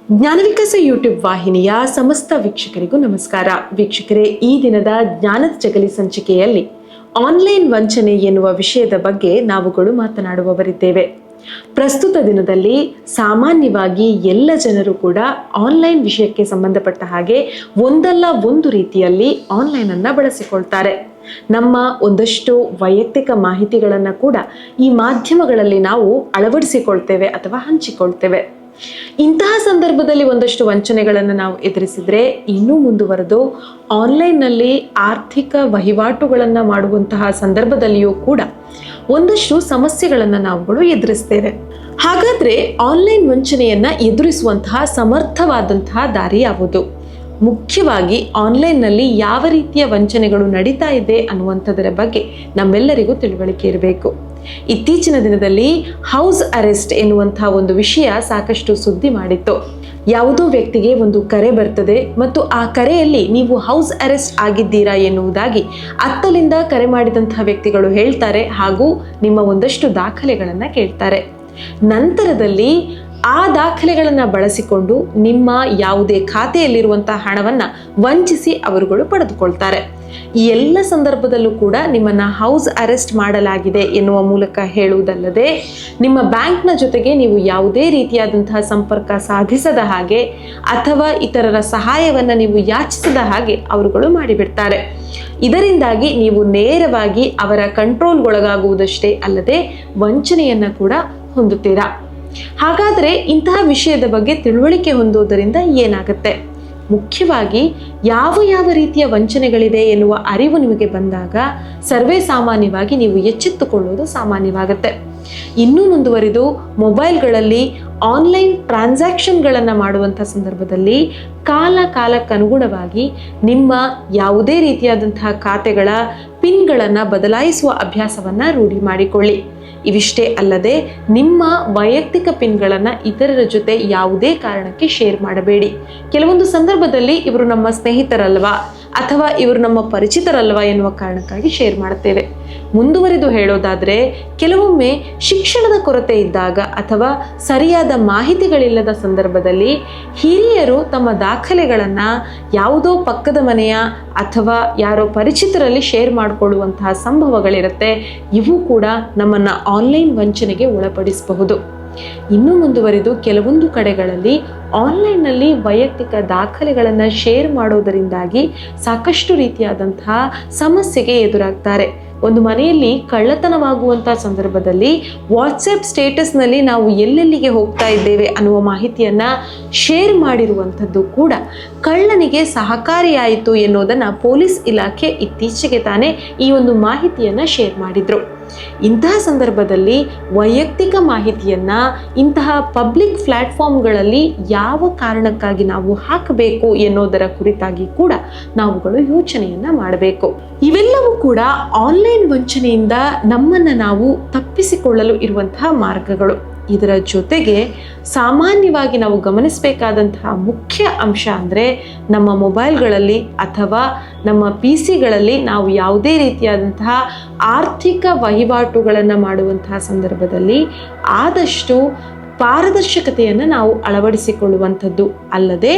ಜ್ಞಾನವಿಕಾಸ YouTube ವಾಹಿನಿಯ ಸಮಸ್ತ ವೀಕ್ಷಕರಿಗೂ ನಮಸ್ಕಾರ. ವೀಕ್ಷಕರೇ, ಈ ದಿನದ ಜ್ಞಾನದ ಜಗಲಿ ಸಂಚಿಕೆಯಲ್ಲಿ ಆನ್ಲೈನ್ ವಂಚನೆ ಎನ್ನುವ ವಿಷಯದ ಬಗ್ಗೆ ನಾವುಗಳು ಮಾತನಾಡುವವರಿದ್ದೇವೆ. ಪ್ರಸ್ತುತ ದಿನದಲ್ಲಿ ಸಾಮಾನ್ಯವಾಗಿ ಎಲ್ಲ ಜನರು ಕೂಡ ಆನ್ಲೈನ್ ವಿಷಯಕ್ಕೆ ಸಂಬಂಧಪಟ್ಟ ಹಾಗೆ ಒಂದಲ್ಲ ಒಂದು ರೀತಿಯಲ್ಲಿ ಆನ್ಲೈನ್ ಅನ್ನ ಬಳಸಿಕೊಳ್ತಾರೆ. ನಮ್ಮ ಒಂದಷ್ಟು ವೈಯಕ್ತಿಕ ಮಾಹಿತಿಗಳನ್ನು ಕೂಡ ಈ ಮಾಧ್ಯಮಗಳಲ್ಲಿ ನಾವು ಅಳವಡಿಸಿಕೊಳ್ತೇವೆ ಅಥವಾ ಹಂಚಿಕೊಳ್ತೇವೆ. ಇಂತಹ ಸಂದರ್ಭದಲ್ಲಿ ಒಂದಷ್ಟು ವಂಚನೆಗಳನ್ನು ನಾವು ಎದುರಿಸಿದ್ರೆ ಇನ್ನೂ ಮುಂದುವರೆದು ಆನ್ಲೈನ್ನಲ್ಲಿ ಆರ್ಥಿಕ ವಹಿವಾಟುಗಳನ್ನು ಮಾಡುವಂತಹ ಸಂದರ್ಭದಲ್ಲಿಯೂ ಕೂಡ ಒಂದಷ್ಟು ಸಮಸ್ಯೆಗಳನ್ನು ನಾವುಗಳು ಎದುರಿಸ್ತೇವೆ. ಹಾಗಾದ್ರೆ ಆನ್ಲೈನ್ ವಂಚನೆಯನ್ನ ಎದುರಿಸುವಂತಹ ಸಮರ್ಥವಾದಂತಹ ದಾರಿ ಯಾವುದು? ಮುಖ್ಯವಾಗಿ ಆನ್ಲೈನ್ನಲ್ಲಿ ಯಾವ ರೀತಿಯ ವಂಚನೆಗಳು ನಡೀತಾ ಇದೆ ಅನ್ನುವಂಥದ್ದರ ಬಗ್ಗೆ ನಮ್ಮೆಲ್ಲರಿಗೂ ತಿಳುವಳಿಕೆ ಇರಬೇಕು. ಇತ್ತೀಚಿನ ದಿನದಲ್ಲಿ ಹೌಸ್ ಅರೆಸ್ಟ್ ಎನ್ನುವಂತಹ ಒಂದು ವಿಷಯ ಸಾಕಷ್ಟು ಸುದ್ದಿ ಮಾಡಿತ್ತು. ಯಾವುದೋ ವ್ಯಕ್ತಿಗೆ ಒಂದು ಕರೆ ಬರ್ತದೆ ಮತ್ತು ಆ ಕರೆಯಲ್ಲಿ ನೀವು ಹೌಸ್ ಅರೆಸ್ಟ್ ಆಗಿದ್ದೀರಾ ಎನ್ನುವುದಾಗಿ ಅತ್ತಲಿಂದ ಕರೆ ಮಾಡಿದಂತಹ ವ್ಯಕ್ತಿಗಳು ಹೇಳ್ತಾರೆ ಹಾಗೂ ನಿಮ್ಮ ಒಂದಷ್ಟು ದಾಖಲೆಗಳನ್ನು ಕೇಳ್ತಾರೆ. ನಂತರದಲ್ಲಿ ಆ ದಾಖಲೆಗಳನ್ನು ಬಳಸಿಕೊಂಡು ನಿಮ್ಮ ಯಾವುದೇ ಖಾತೆಯಲ್ಲಿರುವಂತಹ ಹಣವನ್ನು ವಂಚಿಸಿ ಅವರುಗಳು ಪಡೆದುಕೊಳ್ತಾರೆ. ಈ ಎಲ್ಲ ಸಂದರ್ಭದಲ್ಲೂ ಕೂಡ ನಿಮ್ಮನ್ನ ಹೌಸ್ ಅರೆಸ್ಟ್ ಮಾಡಲಾಗಿದೆ ಎನ್ನುವ ಮೂಲಕ ಹೇಳುವುದಲ್ಲದೆ ನಿಮ್ಮ ಬ್ಯಾಂಕ್ನ ಜೊತೆಗೆ ನೀವು ಯಾವುದೇ ರೀತಿಯಾದಂತಹ ಸಂಪರ್ಕ ಸಾಧಿಸದ ಹಾಗೆ ಅಥವಾ ಇತರರ ಸಹಾಯವನ್ನು ನೀವು ಯಾಚಿಸದ ಹಾಗೆ ಅವರುಗಳು ಮಾಡಿಬಿಡ್ತಾರೆ. ಇದರಿಂದಾಗಿ ನೀವು ನೇರವಾಗಿ ಅವರ ಕಂಟ್ರೋಲ್ಗೊಳಗಾಗುವುದಷ್ಟೇ ಅಲ್ಲದೆ ವಂಚನೆಯನ್ನ ಕೂಡ ಹೊಂದುತ್ತೀರಾ. ಹಾಗಾದ್ರೆ ಇಂತಹ ವಿಷಯದ ಬಗ್ಗೆ ತಿಳುವಳಿಕೆ ಹೊಂದುವುದರಿಂದ ಏನಾಗುತ್ತೆ? ಮುಖ್ಯವಾಗಿ ಯಾವ ರೀತಿಯ ವಂಚನೆಗಳಿದೆ ಎನ್ನುವ ಅರಿವು ನಿಮಗೆ ಬಂದಾಗ ಸರ್ವೇ ಸಾಮಾನ್ಯವಾಗಿ ನೀವು ಎಚ್ಚೆತ್ತುಕೊಳ್ಳುವುದು ಸಾಮಾನ್ಯವಾಗುತ್ತೆ. ಇನ್ನೂ ಮುಂದುವರಿದು ಮೊಬೈಲ್ಗಳಲ್ಲಿ ಆನ್ಲೈನ್ ಟ್ರಾನ್ಸಾಕ್ಷನ್ಗಳನ್ನು ಮಾಡುವಂಥ ಸಂದರ್ಭದಲ್ಲಿ ಕಾಲಕ್ಕನುಗುಣವಾಗಿ ನಿಮ್ಮ ಯಾವುದೇ ರೀತಿಯಾದಂತಹ ಖಾತೆಗಳ ಪಿನ್ಗಳನ್ನು ಬದಲಾಯಿಸುವ ಅಭ್ಯಾಸವನ್ನು ರೂಢಿ ಮಾಡಿಕೊಳ್ಳಿ. ಇವಿಷ್ಟೇ ಅಲ್ಲದೆ ನಿಮ್ಮ ವೈಯಕ್ತಿಕ ಪಿನ್ಗಳನ್ನು ಇತರರ ಜೊತೆ ಯಾವುದೇ ಕಾರಣಕ್ಕೆ ಶೇರ್ ಮಾಡಬೇಡಿ. ಕೆಲವೊಂದು ಸಂದರ್ಭದಲ್ಲಿ ಇವರು ನಮ್ಮ ಸ್ನೇಹಿತರಲ್ವಾ ಅಥವಾ ಇವರು ನಮ್ಮ ಪರಿಚಿತರಲ್ವಾ ಎನ್ನುವ ಕಾರಣಕ್ಕಾಗಿ ಶೇರ್ ಮಾಡುತ್ತೇವೆ. ಮುಂದುವರಿದು ಹೇಳೋದಾದರೆ ಕೆಲವೊಮ್ಮೆ ಶಿಕ್ಷಣದ ಕೊರತೆ ಇದ್ದಾಗ ಅಥವಾ ಸರಿಯಾದ ಮಾಹಿತಿಗಳಿಲ್ಲದ ಸಂದರ್ಭದಲ್ಲಿ ಹಿರಿಯರು ತಮ್ಮ ದಾಖಲೆಗಳನ್ನು ಯಾವುದೋ ಪಕ್ಕದ ಮನೆಯ ಅಥವಾ ಯಾರೋ ಪರಿಚಿತರಲ್ಲಿ ಶೇರ್ ಮಾಡಿಕೊಳ್ಳುವಂತಹ ಸಂಭವಗಳಿರುತ್ತೆ. ಇವು ಕೂಡ ನಮ್ಮನ್ನು ಆನ್ಲೈನ್ ವಂಚನೆಗೆ ಒಳಪಡಿಸಬಹುದು. ಇನ್ನೂ ಮುಂದುವರಿದು ಕೆಲವೊಂದು ಕಡೆಗಳಲ್ಲಿ ಆನ್ಲೈನ್ನಲ್ಲಿ ವೈಯಕ್ತಿಕ ದಾಖಲೆಗಳನ್ನು ಶೇರ್ ಮಾಡೋದರಿಂದಾಗಿ ಸಾಕಷ್ಟು ರೀತಿಯಾದಂತಹ ಸಮಸ್ಯೆಗೆ ಎದುರಾಗ್ತಾರೆ. ಒಂದು ಮನೆಯಲ್ಲಿ ಕಳ್ಳತನವಾಗುವಂತಹ ಸಂದರ್ಭದಲ್ಲಿ ವಾಟ್ಸಪ್ ಸ್ಟೇಟಸ್ನಲ್ಲಿ ನಾವು ಎಲ್ಲೆಲ್ಲಿಗೆ ಹೋಗ್ತಾ ಇದ್ದೇವೆ ಅನ್ನುವ ಮಾಹಿತಿಯನ್ನು ಶೇರ್ ಮಾಡಿರುವಂಥದ್ದು ಕೂಡ ಕಳ್ಳನಿಗೆ ಸಹಕಾರಿಯಾಯಿತು ಎನ್ನುವುದನ್ನು ಪೊಲೀಸ್ ಇಲಾಖೆ ಇತ್ತೀಚೆಗೆ ತಾನೇ ಈ ಒಂದು ಮಾಹಿತಿಯನ್ನು ಶೇರ್ ಮಾಡಿದ್ರು. ಇಂತಹ ಸಂದರ್ಭದಲ್ಲಿ ವೈಯಕ್ತಿಕ ಮಾಹಿತಿಯನ್ನು ಇಂತಹ ಪಬ್ಲಿಕ್ ಪ್ಲಾಟ್ಫಾರ್ಮ್ಗಳಲ್ಲಿ ಯಾವ ಕಾರಣಕ್ಕಾಗಿ ನಾವು ಹಾಕಬೇಕು ಎನ್ನುವುದರ ಕುರಿತಾಗಿ ಕೂಡ ನಾವುಗಳು ಯೋಚನೆಯನ್ನ ಮಾಡಬೇಕು. ಇವೆಲ್ಲವೂ ಕೂಡ ಆನ್ಲೈನ್ ವಂಚನೆಯಿಂದ ನಮ್ಮನ್ನು ನಾವು ತಪ್ಪಿಸಿಕೊಳ್ಳಲು ಇರುವಂತಹ ಮಾರ್ಗಗಳು. ಇದರ ಜೊತೆಗೆ ಸಾಮಾನ್ಯವಾಗಿ ನಾವು ಗಮನಿಸಬೇಕಾದಂತಹ ಮುಖ್ಯ ಅಂಶ ಅಂದರೆ ನಮ್ಮ ಮೊಬೈಲ್ಗಳಲ್ಲಿ ಅಥವಾ ನಮ್ಮ PC-ಗಳಲ್ಲಿ ನಾವು ಯಾವುದೇ ರೀತಿಯಾದಂತಹ ಆರ್ಥಿಕ ವಹಿವಾಟುಗಳನ್ನು ಮಾಡುವಂತಹ ಸಂದರ್ಭದಲ್ಲಿ ಆದಷ್ಟು ಪಾರದರ್ಶಕತೆಯನ್ನು ನಾವು ಅಳವಡಿಸಿಕೊಳ್ಳುವಂಥದ್ದು ಅಲ್ಲದೆ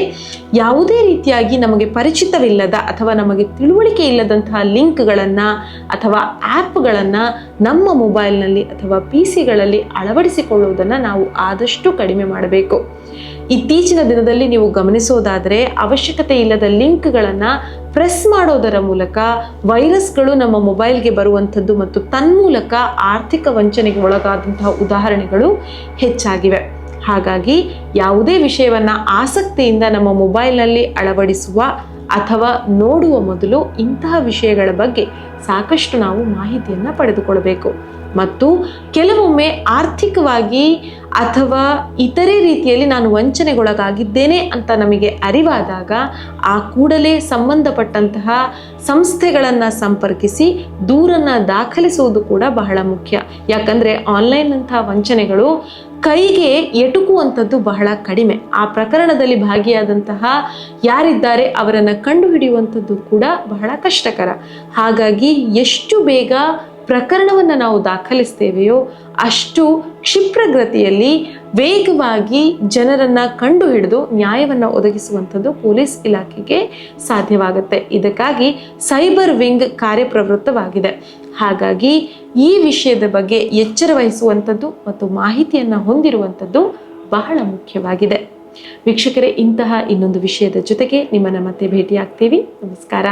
ಯಾವುದೇ ರೀತಿಯಾಗಿ ನಮಗೆ ಪರಿಚಿತವಿಲ್ಲದ ಅಥವಾ ನಮಗೆ ತಿಳುವಳಿಕೆ ಇಲ್ಲದಂತಹ ಲಿಂಕ್ಗಳನ್ನು ಅಥವಾ ಆ್ಯಪ್ಗಳನ್ನು ನಮ್ಮ ಮೊಬೈಲ್ನಲ್ಲಿ ಅಥವಾ PC-ಗಳಲ್ಲಿ ಅಳವಡಿಸಿಕೊಳ್ಳುವುದನ್ನು ನಾವು ಆದಷ್ಟು ಕಡಿಮೆ ಮಾಡಬೇಕು. ಇತ್ತೀಚಿನ ದಿನದಲ್ಲಿ ನೀವು ಗಮನಿಸೋದಾದರೆ ಅವಶ್ಯಕತೆ ಇಲ್ಲದ ಲಿಂಕ್ಗಳನ್ನು ಪ್ರೆಸ್ ಮಾಡೋದರ ಮೂಲಕ ವೈರಸ್ಗಳು ನಮ್ಮ ಮೊಬೈಲ್ಗೆ ಬರುವಂಥದ್ದು ಮತ್ತು ತನ್ಮೂಲಕ ಆರ್ಥಿಕ ವಂಚನೆಗೆ ಒಳಗಾದಂತಹ ಉದಾಹರಣೆಗಳು ಹೆಚ್ಚಾಗಿವೆ. ಹಾಗಾಗಿ ಯಾವುದೇ ವಿಷಯವನ್ನು ಆಸಕ್ತಿಯಿಂದ ನಮ್ಮ ಮೊಬೈಲ್ನಲ್ಲಿ ಅಳವಡಿಸುವ ಅಥವಾ ನೋಡುವ ಮೊದಲು ಇಂತಹ ವಿಷಯಗಳ ಬಗ್ಗೆ ಸಾಕಷ್ಟು ನಾವು ಮಾಹಿತಿಯನ್ನು ಪಡೆದುಕೊಳ್ಳಬೇಕು. ಮತ್ತು ಕೆಲವೊಮ್ಮೆ ಆರ್ಥಿಕವಾಗಿ ಅಥವಾ ಇತರೆ ರೀತಿಯಲ್ಲಿ ನಾನು ವಂಚನೆಗೊಳಗಾಗಿದ್ದೇನೆ ಅಂತ ನಮಗೆ ಅರಿವಾದಾಗ ಆ ಕೂಡಲೇ ಸಂಬಂಧಪಟ್ಟಂತಹ ಸಂಸ್ಥೆಗಳನ್ನು ಸಂಪರ್ಕಿಸಿ ದೂರನ್ನು ದಾಖಲಿಸುವುದು ಕೂಡ ಬಹಳ ಮುಖ್ಯ. ಯಾಕಂದರೆ ಆನ್ಲೈನ್ ಅಂತಹ ವಂಚನೆಗಳು ಕೈಗೆ ಎಟುಕುವಂಥದ್ದು ಬಹಳ ಕಡಿಮೆ. ಆ ಪ್ರಕರಣದಲ್ಲಿ ಭಾಗಿಯಾದಂತಹ ಯಾರಿದ್ದಾರೆ ಅವರನ್ನು ಕಂಡುಹಿಡಿಯುವಂಥದ್ದು ಕೂಡ ಬಹಳ ಕಷ್ಟಕರ. ಹಾಗಾಗಿ ಎಷ್ಟು ಬೇಗ ಪ್ರಕರಣವನ್ನು ನಾವು ದಾಖಲಿಸ್ತೇವೆಯೋ ಅಷ್ಟು ಕ್ಷಿಪ್ರಗತಿಯಲ್ಲಿ ವೇಗವಾಗಿ ಜನರನ್ನ ಕಂಡು ಹಿಡಿದು ನ್ಯಾಯವನ್ನು ಒದಗಿಸುವಂಥದ್ದು ಪೊಲೀಸ್ ಇಲಾಖೆಗೆ ಸಾಧ್ಯವಾಗುತ್ತೆ. ಇದಕ್ಕಾಗಿ ಸೈಬರ್ ವಿಂಗ್ ಕಾರ್ಯಪ್ರವೃತ್ತವಾಗಿದೆ. ಹಾಗಾಗಿ ಈ ವಿಷಯದ ಬಗ್ಗೆ ಎಚ್ಚರ ವಹಿಸುವಂಥದ್ದು ಮತ್ತು ಮಾಹಿತಿಯನ್ನು ಹೊಂದಿರುವಂಥದ್ದು ಬಹಳ ಮುಖ್ಯವಾಗಿದೆ. ವೀಕ್ಷಕರೇ, ಇಂತಹ ಇನ್ನೊಂದು ವಿಷಯದ ಜೊತೆಗೆ ನಿಮ್ಮನ್ನು ಮತ್ತೆ ಭೇಟಿಯಾಗ್ತೀವಿ. ನಮಸ್ಕಾರ.